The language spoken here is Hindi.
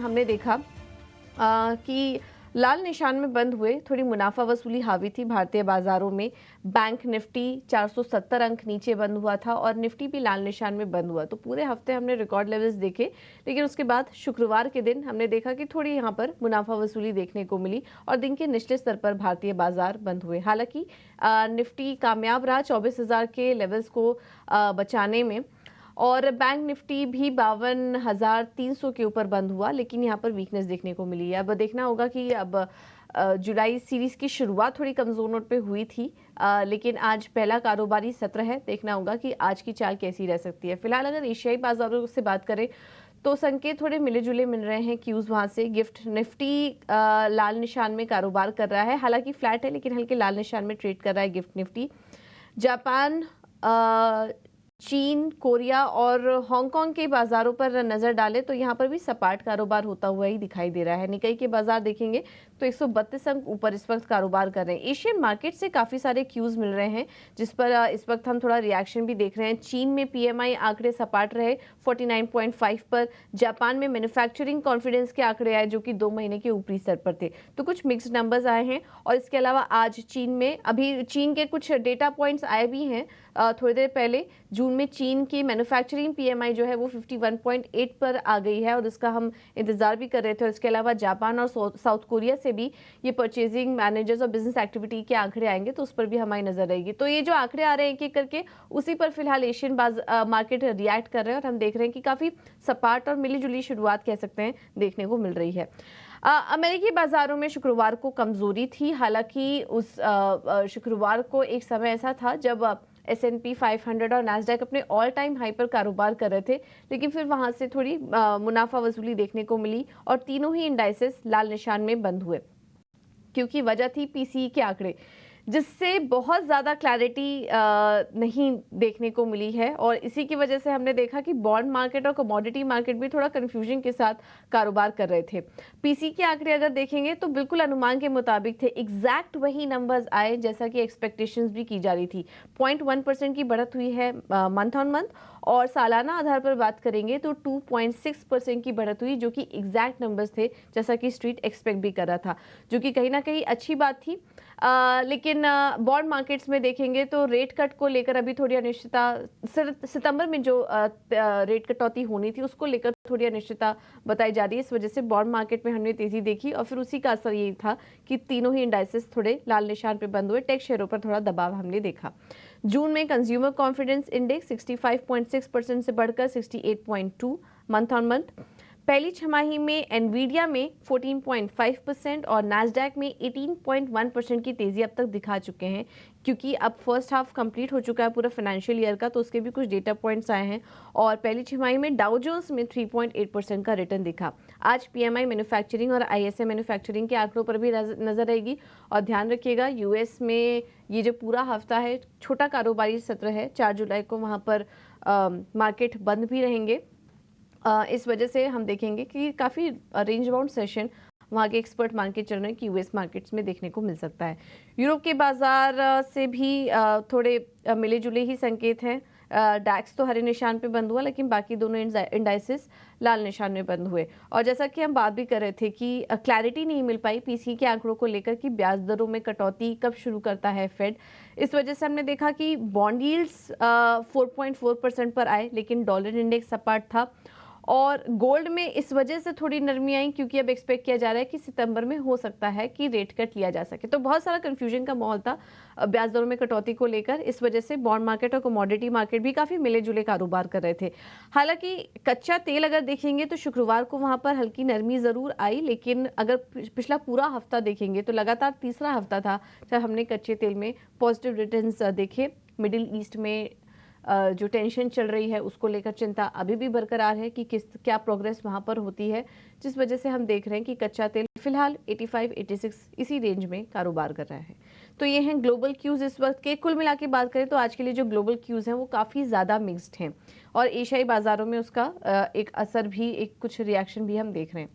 हमने देखा कि लाल निशान में बंद हुए, थोड़ी मुनाफा वसूली हावी थी भारतीय बाजारों में। बैंक निफ्टी 470 अंक नीचे बंद हुआ था और निफ्टी भी लाल निशान में बंद हुआ। तो पूरे हफ्ते हमने रिकॉर्ड लेवल्स देखे, लेकिन उसके बाद शुक्रवार के दिन हमने देखा कि थोड़ी यहाँ पर मुनाफा वसूली देखने को मिली और दिन के निचले स्तर पर भारतीय बाजार बंद हुए। हालांकि निफ्टी कामयाब रहा 24,000 के लेवल्स को बचाने में, और बैंक निफ्टी भी 52,300 के ऊपर बंद हुआ, लेकिन यहाँ पर वीकनेस देखने को मिली है। अब देखना होगा कि अब जुलाई सीरीज की शुरुआत थोड़ी कमजोर नोट पे हुई थी, लेकिन आज पहला कारोबारी सत्र है, देखना होगा कि आज की चाल कैसी रह सकती है। फिलहाल अगर एशियाई बाजारों से बात करें तो संकेत थोड़े मिले जुले मिल रहे हैं क्यूज वहां से। गिफ्ट निफ्टी लाल निशान में कारोबार कर रहा है, हालांकि फ्लैट है लेकिन हल्के लाल निशान में ट्रेड कर रहा है गिफ्ट निफ्टी। जापान, चीन, कोरिया और हांगकांग के बाजारों पर नजर डालें तो यहाँ पर भी सपाट कारोबार होता हुआ ही दिखाई दे रहा है। निकाई के बाजार देखेंगे तो 132 अंक ऊपर इस वक्त कारोबार कर रहे हैं। एशियन मार्केट से काफी सारे क्यूज मिल रहे हैं जिस पर इस वक्त हम थोड़ा रिएक्शन भी देख रहे हैं। चीन में पीएमआई आंकड़े सपाट रहे 49.5 पर। जापान में मैन्युफैक्चरिंग कॉन्फिडेंस के आंकड़े आए जो कि 2 महीने के ऊपरी स्तर पर थे, तो कुछ मिक्स्ड नंबर्स आए हैं। और इसके अलावा आज चीन में अभी चीन के कुछ डेटा पॉइंट्स आए भी हैं थोड़ी देर पहले। जून में चीन की मैन्युफैक्चरिंग पीएमआई जो है वो 51.8 पर आ गई है और इसका हम इंतजार भी कर रहे थे। और इसके अलावा जापान और साउथ कोरिया से भी ये परचेजिंग मैनेजर्स और बिजनेस एक्टिविटी के आंकड़े आएंगे, तो उस पर भी हमारी नजर रहेगी। तो ये जो आंकड़े आ रहे हैं एक एक करके, उसी पर फिलहाल एशियन मार्केट रिएक्ट कर रहे हैं और हम देख रहे हैं कि काफी सपाट और मिली जुली शुरुआत कह सकते हैं देखने को मिल रही है। अमेरिकी बाजारों में शुक्रवार को कमजोरी थी, हालांकि उस शुक्रवार को एक समय ऐसा था जब S&P 500 और नैस्डैक अपने ऑल टाइम हाई पर कारोबार कर रहे थे, लेकिन फिर वहां से थोड़ी मुनाफा वसूली देखने को मिली और तीनों ही इंडाइसेस लाल निशान में बंद हुए, क्योंकि वजह थी पीसीई के आंकड़े जिससे बहुत ज़्यादा क्लैरिटी नहीं देखने को मिली है। और इसी की वजह से हमने देखा कि बॉन्ड मार्केट और कमोडिटी मार्केट भी थोड़ा कंफ्यूजन के साथ कारोबार कर रहे थे। पीसी के आंकड़े अगर देखेंगे तो बिल्कुल अनुमान के मुताबिक थे, एग्जैक्ट वही नंबर्स आए जैसा कि एक्सपेक्टेशंस भी की जा रही थी। 0.1% की बढ़त हुई है मंथ ऑन मंथ, और सालाना आधार पर बात करेंगे तो 2.6% की बढ़त हुई, जो कि एग्जैक्ट नंबर्स थे जैसा कि स्ट्रीट एक्सपेक्ट भी कर रहा था, जो कि कहीं ना कहीं अच्छी बात थी। लेकिन बॉन्ड मार्केट्स में देखेंगे तो रेट कट को लेकर अभी थोड़ी अनिश्चितता, सितंबर में जो रेट कटौती होनी थी उसको लेकर थोड़ी अनिश्चितता बताई जा रही है। इस वजह से बॉन्ड मार्केट में हमने तेजी देखी और फिर उसी का असर यही था कि तीनों ही इंडाइसेस थोड़े लाल निशान पे बंद हुए। टेक शेयरों पर थोड़ा दबाव हमने देखा। जून में कंज्यूमर कॉन्फिडेंस इंडेक्स 65.6% से बढ़कर 68.2 मंथ ऑन मंथ। पहली छमाही में एनवीडिया में 14.5% और नैस्डैक में 18.1% की तेजी अब तक दिखा चुके हैं, क्योंकि अब फर्स्ट हाफ कंप्लीट हो चुका है पूरा फाइनेंशियल ईयर का, तो उसके भी कुछ डेटा पॉइंट्स आए हैं। और पहली छमाही में डाउ जोन्स में 3.8% का रिटर्न दिखा। आज पीएमआई मैन्युफैक्चरिंग और आईएसएम मैन्युफैक्चरिंग के आंकड़ों पर भी नजर रहेगी। और ध्यान रखिएगा यूएस में ये जो पूरा हफ्ता है छोटा कारोबारी सत्र है, 4 जुलाई को वहाँ पर मार्केट बंद भी रहेंगे। इस वजह से हम देखेंगे कि काफ़ी रेंज बाउंड सेशन वहाँ के एक्सपर्ट मान के चल रहे हैं कि यूएस मार्केट्स में देखने को मिल सकता है। यूरोप के बाजार से भी थोड़े मिले जुले ही संकेत हैं। डैक्स तो हरे निशान पे बंद हुआ, लेकिन बाकी दोनों इंडाइसेस लाल निशान में बंद हुए। और जैसा कि हम बात भी कर रहे थे कि क्लैरिटी नहीं मिल पाई पीसी के आंकड़ों को लेकर कि ब्याज दरों में कटौती कब शुरू करता है फेड। इस वजह से हमने देखा कि बॉन्ड यील्ड्स 4.4% पर आए, लेकिन डॉलर इंडेक्स सपाट था। और गोल्ड में इस वजह से थोड़ी नरमी आई क्योंकि अब एक्सपेक्ट किया जा रहा है कि सितंबर में हो सकता है कि रेट कट लिया जा सके। तो बहुत सारा कंफ्यूजन का माहौल था ब्याज दरों में कटौती को लेकर। इस वजह से बॉन्ड मार्केट और कमोडिटी मार्केट भी काफी मिले जुले कारोबार कर रहे थे। हालांकि कच्चा तेल अगर देखेंगे तो शुक्रवार को वहां पर हल्की नरमी जरूर आई, लेकिन अगर पिछला पूरा हफ्ता देखेंगे तो लगातार तीसरा हफ्ता था जब हमने कच्चे तेल में पॉजिटिव रिटर्न्स देखे। मिडिल ईस्ट में जो टेंशन चल रही है उसको लेकर चिंता अभी भी बरकरार है कि क्या प्रोग्रेस वहां पर होती है, जिस वजह से हम देख रहे हैं कि कच्चा तेल फिलहाल 85-86 इसी रेंज में कारोबार कर रहा है। तो ये हैं ग्लोबल क्यूज इस वक्त के। कुल मिला के बात करें तो आज के लिए जो ग्लोबल क्यूज हैं वो काफ़ी ज़्यादा मिक्स्ड हैं और एशियाई बाजारों में उसका एक असर भी, एक कुछ रिएक्शन भी हम देख रहे हैं।